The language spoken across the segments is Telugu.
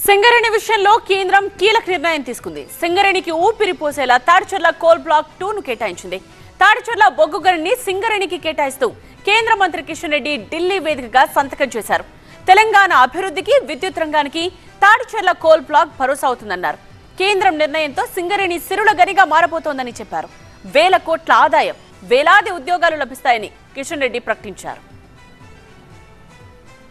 సింగరేణి విషయంలో కేంద్రం కీలక నిర్ణయం తీసుకుంది. సింగరేణికి ఊపిరి పోసేలా తాడిచెర్ల కోల్ బ్లాక్ 2ను కేటాయించింది. తాడిచెర్ల బొగ్గు గనిని సింగరేణికి కేటాయిస్తూ కేంద్ర మంత్రి కిషన్ రెడ్డి ఢిల్లీ వేదికగా సంతకం చేశారు. తెలంగాణ అభివృద్ధికి, విద్యుత్ రంగానికి తాడిచెర్ల కోల్ బ్లాక్ భరోసా అవుతుందన్నారు. కేంద్రం నిర్ణయంతో సింగరేణి సిరుల గనిగా మారబోతోందని చెప్పారు. వేల కోట్ల ఆదాయం, వేలాది ఉద్యోగాలు లభిస్తాయని కిషన్ రెడ్డి ప్రకటించారు.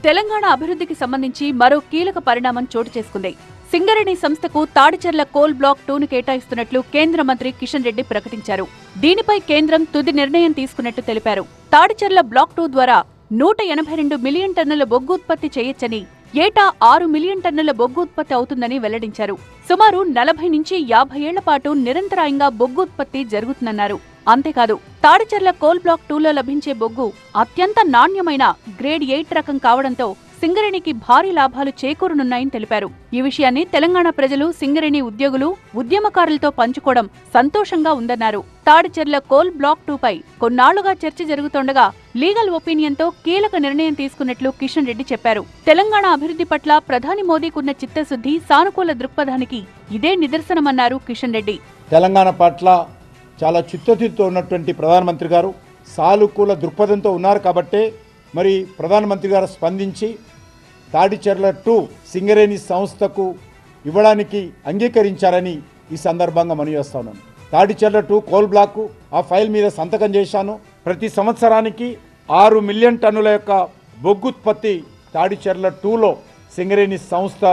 తెలంగాణ అభివృద్ధికి సంబంధించి మరో కీలక పరిణామం చోటు చేసుకుంది. సింగరేణి సంస్థకు తాడిచెర్ల కోల్ బ్లాక్ 2ను కేటాయిస్తున్నట్లు కేంద్ర మంత్రి కిషన్ రెడ్డి ప్రకటించారు. దీనిపై కేంద్రం తుది నిర్ణయం తీసుకున్నట్టు తెలిపారు. తాడిచెర్ల బ్లాక్ 2 ద్వారా 182 మిలియన్ టన్నుల బొగ్గు ఉత్పత్తి చేయొచ్చని, ఏటా 6 మిలియన్ టన్నుల బొగ్గు ఉత్పత్తి అవుతుందని వెల్లడించారు. సుమారు 40 నుంచి 50 ఏళ్ల పాటు నిరంతరాయంగా బొగ్గు ఉత్పత్తి జరుగుతుందన్నారు. అంతేకాదు, తాడిచెర్ల కోల్ బ్లాక్ 2లో లభించే బొగ్గు అత్యంత నాణ్యమైన గ్రేడ్ 8 రకం కావడంతో సింగరేణికి భారీ లాభాలు చేకూరనున్నాయని తెలిపారు. ఈ విషయాన్ని తెలంగాణ ప్రజలు, సింగరేణి ఉద్యోగులు, ఉద్యమకారులతో పంచుకోవడం సంతోషంగా ఉందన్నారు. తాడిచెర్ల కోల్ బ్లాక్ 2పై కొన్నాళ్లుగా చర్చ జరుగుతుండగా లీగల్ ఒపీనియన్తో కీలక నిర్ణయం తీసుకున్నట్లు కిషన్ రెడ్డి చెప్పారు. తెలంగాణ అభివృద్ధి పట్ల ప్రధాని మోదీకున్న చిత్తశుద్ధి, సానుకూల దృక్పథానికి ఇదే నిదర్శనమన్నారు కిషన్ రెడ్డి. తెలంగాణ పట్ల చాలా చిత్తశుద్ధితో ఉన్నటువంటి ప్రధానమంత్రి గారు సానుకూల దృక్పథంతో ఉన్నారు కాబట్టే మరి ప్రధానమంత్రి గారు స్పందించి తాడిచెర్ల 2 సింగరేణి సంస్థకు ఇవ్వడానికి అంగీకరించారని ఈ సందర్భంగా మనవి చేస్తా ఉన్నాను. తాడిచెర్ల 2 కోల్ బ్లాక్ ఆ ఫైల్ మీద సంతకం చేశాను. ప్రతి సంవత్సరానికి 6 మిలియన్ టన్నుల యొక్క బొగ్గు ఉత్పత్తి తాడిచెర్ల 2లో సింగరేణి సంస్థ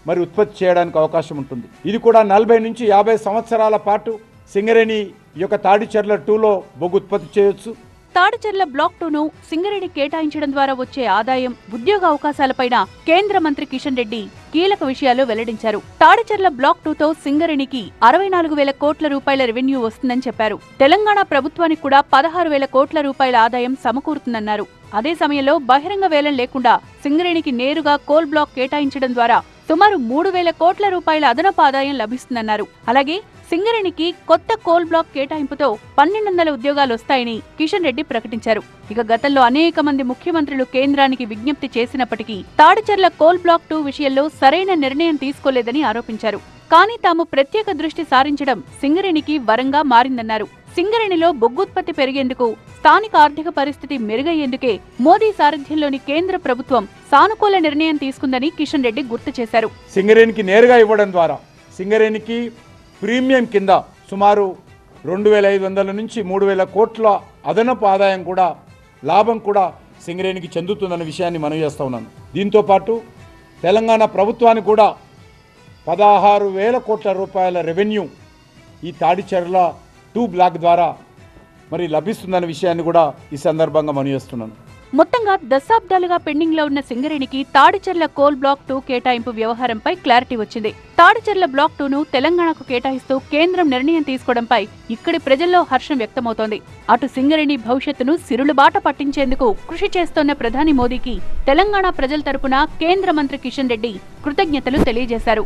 మరి ఉత్పత్తి చేయడానికి అవకాశం ఉంటుంది. ఇది కూడా 40 నుంచి 50 సంవత్సరాల పాటు సింగరేణి యొక్క తాడిచెర్ల 2లో బొగ్గు ఉత్పత్తి చేయొచ్చు. తాడిచెర్ల బ్లాక్ 2ను సింగరేణి కేటాయించడం ద్వారా వచ్చే ఆదాయం, ఉద్యోగ అవకాశాలపైన కేంద్ర మంత్రి కిషన్ రెడ్డి కీలక విషయాలు వెల్లడించారు. తాడిచెర్ల బ్లాక్ 2తో సింగరేణికి 64,000 కోట్ల రూపాయల రెవెన్యూ వస్తుందని చెప్పారు. తెలంగాణ ప్రభుత్వానికి కూడా 16,000 కోట్ల రూపాయల ఆదాయం సమకూరుతుందన్నారు. అదే సమయంలో బహిరంగ వేలం లేకుండా సింగరేణికి నేరుగా కోల్ బ్లాక్ కేటాయించడం ద్వారా సుమారు 3,000 కోట్ల రూపాయల అదనపు ఆదాయం లభిస్తుందన్నారు. అలాగే సింగరేణికి కొత్త కోల్ బ్లాక్ కేటాయింపుతో 1,200 ఉద్యోగాలు వస్తాయని కిషన్ రెడ్డి ప్రకటించారు. ఇక గతంలో అనేక మంది ముఖ్యమంత్రులు కేంద్రానికి విజ్ఞప్తి చేసినప్పటికీ తాడిచెర్ల కోల్ బ్లాక్ 2 విషయంలో సరైన నిర్ణయం తీసుకోలేదని ఆరోపించారు. కానీ తాము ప్రత్యేక దృష్టి సారించడం సింగరేణికి వరంగా మారిందన్నారు. సింగరేణిలో బొగ్గుత్పత్తి పెరిగేందుకు, స్థానిక ఆర్థిక పరిస్థితి మెరుగయ్యేందుకే మోదీ సారథ్యంలోని కేంద్ర ప్రభుత్వం సానుకూల నిర్ణయం తీసుకుందని కిషన్ రెడ్డి గుర్తు చేశారు. సింగరేణికి నేరుగా ఇవ్వడం ద్వారా సింగరేణికి ప్రీమియం కింద సుమారు 2,500 నుంచి 3,000 కోట్ల అదనపు ఆదాయం కూడా, లాభం కూడా సింగరేణికి చెందుతుందన్న విషయాన్ని మనవి చేస్తూ ఉన్నాను. దీంతోపాటు తెలంగాణ ప్రభుత్వానికి కూడా 16,000 కోట్ల రూపాయల రెవెన్యూ ఈ తాడిచెర్ల 2 బ్లాక్ ద్వారా మరి లభిస్తుందన్న విషయాన్ని కూడా ఈ సందర్భంగా మనవి చేస్తున్నాను. మొత్తంగా దశాబ్దాలుగా పెండింగ్ లో ఉన్న సింగరేణికి తాడిచెర్ల కోల్ బ్లాక్ 2 కేటాయింపు వ్యవహారంపై క్లారిటీ వచ్చింది. తాడిచెర్ల బ్లాక్ 2ను తెలంగాణకు కేటాయిస్తూ కేంద్రం నిర్ణయం తీసుకోవడంపై ఇక్కడి ప్రజల్లో హర్షం వ్యక్తమవుతోంది. అటు సింగరేణి భవిష్యత్తును సిరులుబాట పట్టించేందుకు కృషి చేస్తోన్న ప్రధాని మోదీకి తెలంగాణ ప్రజల తరపున కేంద్ర మంత్రి కిషన్ రెడ్డి కృతజ్ఞతలు తెలియజేశారు.